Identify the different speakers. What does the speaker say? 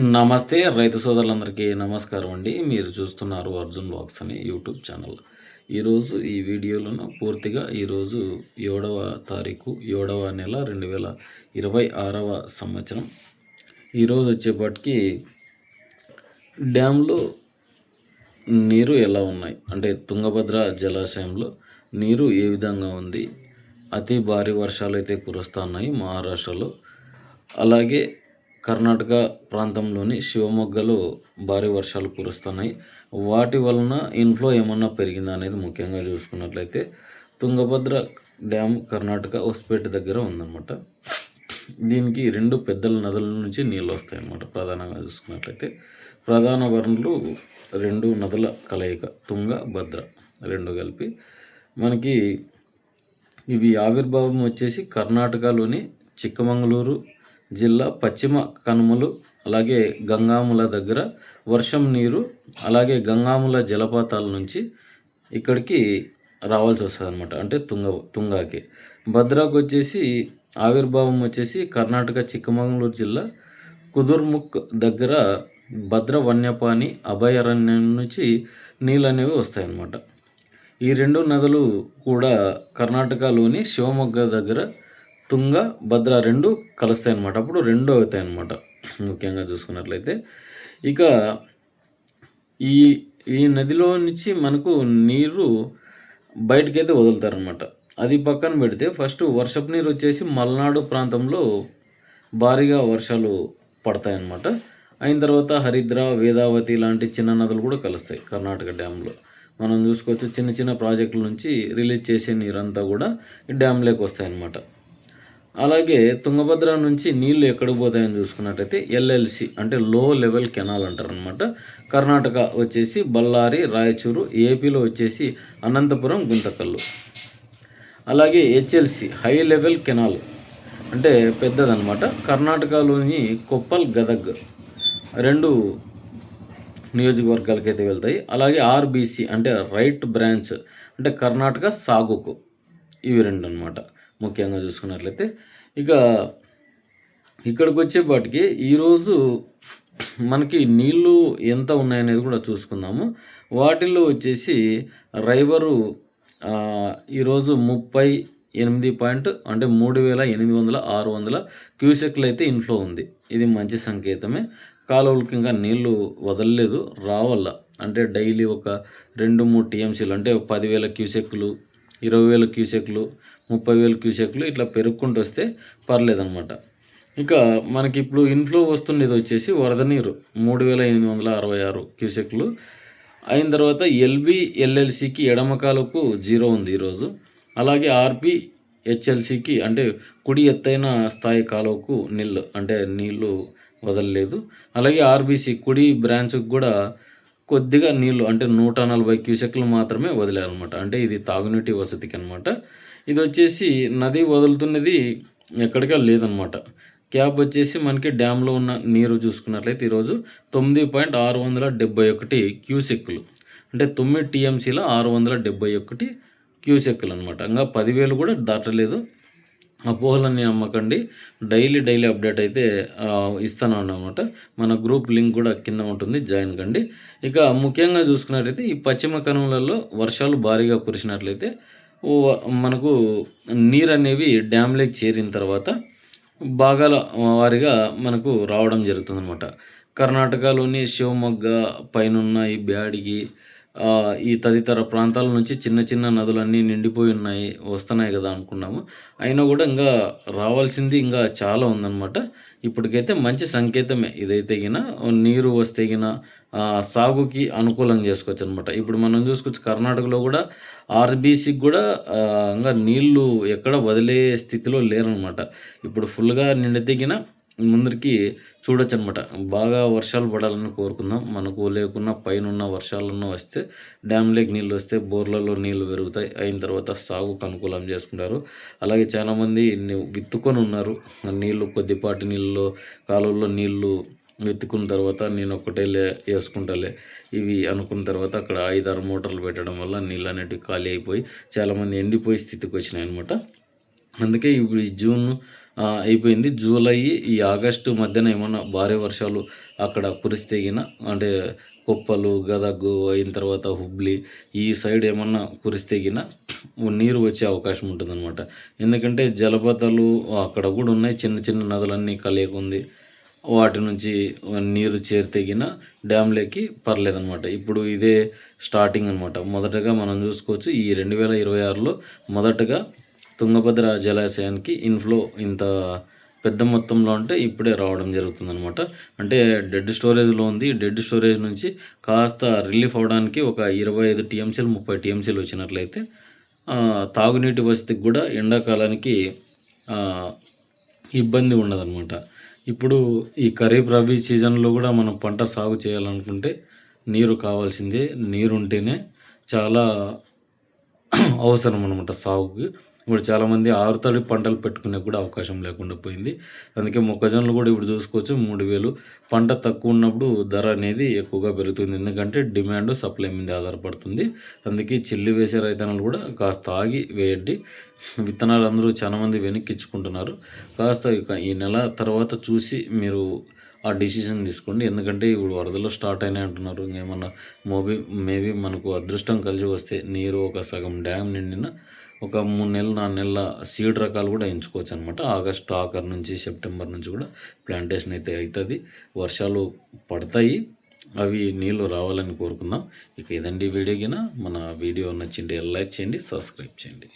Speaker 1: నమస్తే రైతు సోదరులందరికీ నమస్కారం అండి. మీరు చూస్తున్నారు అర్జున్ వ్లాగ్స్ అనే యూట్యూబ్ ఛానల్. ఈరోజు ఈ వీడియోలోను పూర్తిగా ఈరోజు 7వ తారీఖు 7వ నెల 2026వ సంవత్సరం. ఈరోజు వచ్చేపాటికి డ్యామ్లో నీరు ఎలా ఉన్నాయి అంటే తుంగభద్ర జలాశయంలో నీరు ఏ విధంగా ఉంది. అతి భారీ వర్షాలు అయితే కురుస్తున్నాయి మహారాష్ట్రలో. అలాగే కర్ణాటక ప్రాంతంలోని శివమొగ్గలో భారీ వర్షాలు కురుస్తున్నాయి. వాటి వలన ఇన్ఫ్లో ఏమన్నా పెరిగిందా అనేది ముఖ్యంగా చూసుకున్నట్లయితే తుంగభద్ర డ్యామ్ కర్ణాటక హొస్పేట దగ్గర ఉందన్నమాట. దీనికి రెండు పెద్ద నదుల నుంచి నీళ్ళు వస్తాయన్నమాట. ప్రధానంగా చూసుకున్నట్లయితే ప్రధాన వనరులు రెండు నదుల కలయిక తుంగ భద్ర రెండు కలిపి మనకి ఇవి ఆవిర్భావం వచ్చేసి కర్ణాటకలోని చిక్కమంగళూరు జిల్లా పశ్చిమ కనుమలు అలాగే గంగాముల దగ్గర వర్షం నీరు అలాగే గంగాముల జలపాతాల నుంచి ఇక్కడికి రావాల్సి వస్తుంది అనమాట. అంటే తుంగాకి భద్రాకు వచ్చేసి ఆవిర్భావం వచ్చేసి కర్ణాటక చిక్కమంగళూరు జిల్లా కుదుర్ముఖ్ దగ్గర భద్ర వన్యప్రాణి అభయారణ్యం నుంచి నీళ్ళు అనేవి వస్తాయన్నమాట. ఈ రెండు నదులు కూడా కర్ణాటకలోని శివమొగ్గ దగ్గర తుంగ భద్ర రెండు కలుస్తాయి అన్నమాట. అప్పుడు రెండు అవుతాయి అన్నమాట. ముఖ్యంగా చూసుకున్నట్లయితే ఇక ఈ ఈ నదిలో నుంచి మనకు నీరు బయటకైతే వదులుతారనమాట. అది పక్కన పెడితే ఫస్ట్ వర్షపు నీరు వచ్చేసి మలనాడు ప్రాంతంలో భారీగా వర్షాలు పడతాయన్నమాట. అయిన తర్వాత హరిద్ర వేదావతి లాంటి చిన్న నదులు కూడా కలుస్తాయి కర్ణాటక డ్యాంలో. మనం చూసుకోవచ్చు చిన్న చిన్న ప్రాజెక్టుల నుంచి రిలీజ్ చేసే నీరంతా కూడా ఈ డ్యామ్లోకి వస్తాయన్నమాట. అలాగే తుంగభద్ర నుంచి నీళ్లు ఎక్కడికి పోతాయని చూసుకున్నట్టయితే ఎల్ఎల్సి అంటే లో లెవెల్ కెనాల్ అంటారు అనమాట. కర్ణాటక వచ్చేసి బళ్ళారి రాయచూరు, ఏపీలో వచ్చేసి అనంతపురం గుంతకల్లు. అలాగే హెచ్ఎల్సి హై లెవెల్ కెనాల్ అంటే పెద్దదనమాట. కర్ణాటకలోని కొప్పల్ గదగ్ రెండు నియోజకవర్గాలకైతే వెళ్తాయి. అలాగే ఆర్బీసీ అంటే రైట్ బ్రాంచ్ అంటే కర్ణాటక సాగుకు ఇవి రెండు అనమాట. ముఖ్యంగా చూసుకున్నట్లయితే ఇక ఇక్కడికి వచ్చేపాటికి ఈరోజు మనకి నీళ్ళు ఎంత ఉన్నాయనేది కూడా చూసుకుందాము. వాటిల్లో వచ్చేసి రైవరు ఈరోజు 38 పాయింట్ అంటే 3800 క్యూసెక్లు అయితే ఇన్ఫ్లో ఉంది. ఇది మంచి సంకేతమే. కాలువలకి ఇంకా నీళ్లు వదలలేదు, రావాల అంటే డైలీ ఒక 2-3 టీఎంసీలు అంటే 10,000 క్యూసెక్లు 20,000 క్యూసెక్లు 30,000 క్యూసెక్లు ఇట్లా పెరుగుకుంటూ వస్తే పర్లేదనమాట. ఇక మనకి ఇప్పుడు ఇన్ఫ్లో వస్తున్నది వచ్చేసి వరద నీరు 3,866 క్యూసెక్లు అయిన తర్వాత ఎల్బిఎల్ఎల్సికి ఎడమకాలకు 0 ఉంది ఈరోజు. అలాగే ఆర్పిహెచ్ఎల్సికి అంటే కుడి ఎత్తైన స్థాయి కాలువకు అంటే నీళ్లు వదలలేదు. అలాగే ఆర్బీసీ కుడి బ్రాంచ్కి కూడా కొద్దిగా నీళ్ళు అంటే 140 క్యూసెక్లు మాత్రమే వదిలారనమాట. అంటే ఇది తాగునీటి వసతికి అనమాట. ఇది వచ్చేసి నది వదులుతున్నది ఎక్కడికా లేదనమాట. క్యాప్ వచ్చేసి మనకి డ్యాంలో ఉన్న నీరు చూసుకున్నట్లయితే ఈరోజు 9.671 క్యూసెక్లు అంటే 9 టీఎంసీల 671 క్యూసెక్లు అనమాట. ఇంకా 10,000 కూడా దాటలేదు. అపోహలని నమ్మకండి. డైలీ అప్డేట్ అయితే ఇస్తాను అన్నమాట. మన గ్రూప్ లింక్ కూడా కింద ఉంటుంది, జాయిన్ కండి. ఇక ముఖ్యంగా చూసుకున్నట్లయితే ఈ పశ్చిమ కనుమలలో వర్షాలు భారీగా కురిసినట్లయితే మనకు నీరు అనేవి డ్యామ్లోకి చేరిన తర్వాత భాగాల వారిగా మనకు రావడం జరుగుతుందన్నమాట. కర్ణాటకలోని శివమొగ్గ పైనున్న ఈ బ్యాడిగి ఈ తదితర ప్రాంతాల నుంచి చిన్న చిన్న నదులన్నీ నిండిపోయి ఉన్నాయి, వస్తున్నాయి కదా అనుకున్నాము. అయినా కూడా ఇంకా రావాల్సింది ఇంకా చాలా ఉందన్నమాట. ఇప్పటికైతే మంచి సంకేతమే ఇదైతే గిన నీరు వస్తే గిన సాగుకి అనుకూలం చేసుకోవచ్చు అనమాట. ఇప్పుడు మనం చూసుకోవచ్చు కర్ణాటకలో కూడా ఆర్బీసీకి కూడా ఇంకా నీళ్లు ఎక్కడ వదిలే స్థితిలో లేరనమాట. ఇప్పుడు ఫుల్గా నిండితే గిన ముందరికి చూడొచ్చు అనమాట. బాగా వర్షాలు పడాలని కోరుకుందాం. మనకు లేకున్నా పైన వర్షాలన్నా వస్తే డ్యామ్లోకి నీళ్ళు వస్తే బోర్లలో నీళ్ళు పెరుగుతాయి. అయిన తర్వాత సాగుకు అనుకూలం చేసుకుంటారు. అలాగే చాలామంది విత్తుకొని ఉన్నారు. నీళ్ళు కొద్దిపాటి నీళ్ళు కాలువల్లో నీళ్ళు వెతుకున్న తర్వాత నేను ఒక్కటే వేసుకుంటాలే ఇవి అనుకున్న తర్వాత అక్కడ 5-6 మోటార్లు పెట్టడం వల్ల నీళ్ళు అనేటివి ఖాళీ అయిపోయి చాలామంది ఎండిపోయే స్థితికి వచ్చినాయి అనమాట. అందుకే ఇప్పుడు ఈ జూన్ అయిపోయింది. జూలై, ఈ ఆగస్టు మధ్యన ఏమన్నా భారీ వర్షాలు అక్కడ కురిస్తే గిన, అంటే కొప్పలు, గదగ్ అయిన తర్వాత హుబ్లీ ఈ సైడ్ ఏమన్నా కురిస్తే గిన నీరు వచ్చే అవకాశం ఉంటుందన్నమాట. ఎందుకంటే జలపాతాలు అక్కడ కూడా ఉన్నాయి. చిన్న చిన్న నదులన్నీ కలయిక ఉంది. వాటి నుంచి నీరు చేరితే గిన డ్యామ్‌లోకి పర్లేదనమాట. ఇప్పుడు ఇదే స్టార్టింగ్ అనమాట. మొదటగా మనం చూసుకోవచ్చు ఈ 2026లో మొదటగా తుంగభద్ర జలాశయానికి ఇన్‌ఫ్లో ఇంత పెద్ద మొత్తంలో అంటే ఇప్పుడే రావడం జరుగుతుందనమాట. అంటే డెడ్ స్టోరేజ్‌లో ఉంది. డెడ్ స్టోరేజ్ నుంచి కాస్త రిలీఫ్ అవ్వడానికి ఒక 25 టీఎంసీలు, 30 టీఎంసీలు వచ్చినట్లయితే తాగునీటి వసతికి కూడా ఎండాకాలానికి ఆహ్, ఇబ్బంది ఉండదనమాట. ఇప్పుడు ఈ ఖరీఫ్, రబీ సీజన్‌లో కూడా మనం పంట సాగు చేయాలనుకుంటే నీరు కావాల్సిందే. నీరుంటేనే చాలా అవసరం అనమాట సాగుకి. ఇప్పుడు చాలామంది ఆరుతడి పంటలు పెట్టుకునే కూడా అవకాశం లేకుండా పోయింది. అందుకే మొక్కజొన్నలు కూడా ఇప్పుడు చూసుకోవచ్చు 3000. పంట తక్కువ ఉన్నప్పుడు ధర అనేది ఎక్కువగా పెరుగుతుంది. ఎందుకంటే డిమాండ్, సప్లై మీద ఆధారపడుతుంది. అందుకే చిల్లి వేసే రైతన్నలు కూడా కాస్త ఆగి వేయండి. విత్తనాలు అందరూ చాలామంది వెనక్కిచ్చుకుంటున్నారు. కాస్త ఇక ఈ నెల తర్వాత చూసి మీరు ఆ డిసిషన్ తీసుకోండి. ఎందుకంటే ఇప్పుడు వరదలు స్టార్ట్ అయినాయి అంటున్నారు. ఇంకేమన్నా మేబీ మనకు అదృష్టం కలిసి వస్తే నీరు ఒక సగం డ్యామ్ నిండిన ఒక 3 నెలలు, 4 నెలల సీడ్ రకాలు కూడా ఎంచుకోవచ్చు అనమాట. ఆగస్టు ఆఖరి నుంచి, సెప్టెంబర్ నుంచి కూడా ప్లాంటేషన్ అయితే అవుతుంది. వర్షాలు పడతాయి. అవి నీళ్ళు రావాలని కోరుకుందాం. ఇక ఇదండి వీడియో గిన. మన వీడియో నచ్చింటే లైక్ చేయండి, సబ్స్క్రైబ్ చేయండి.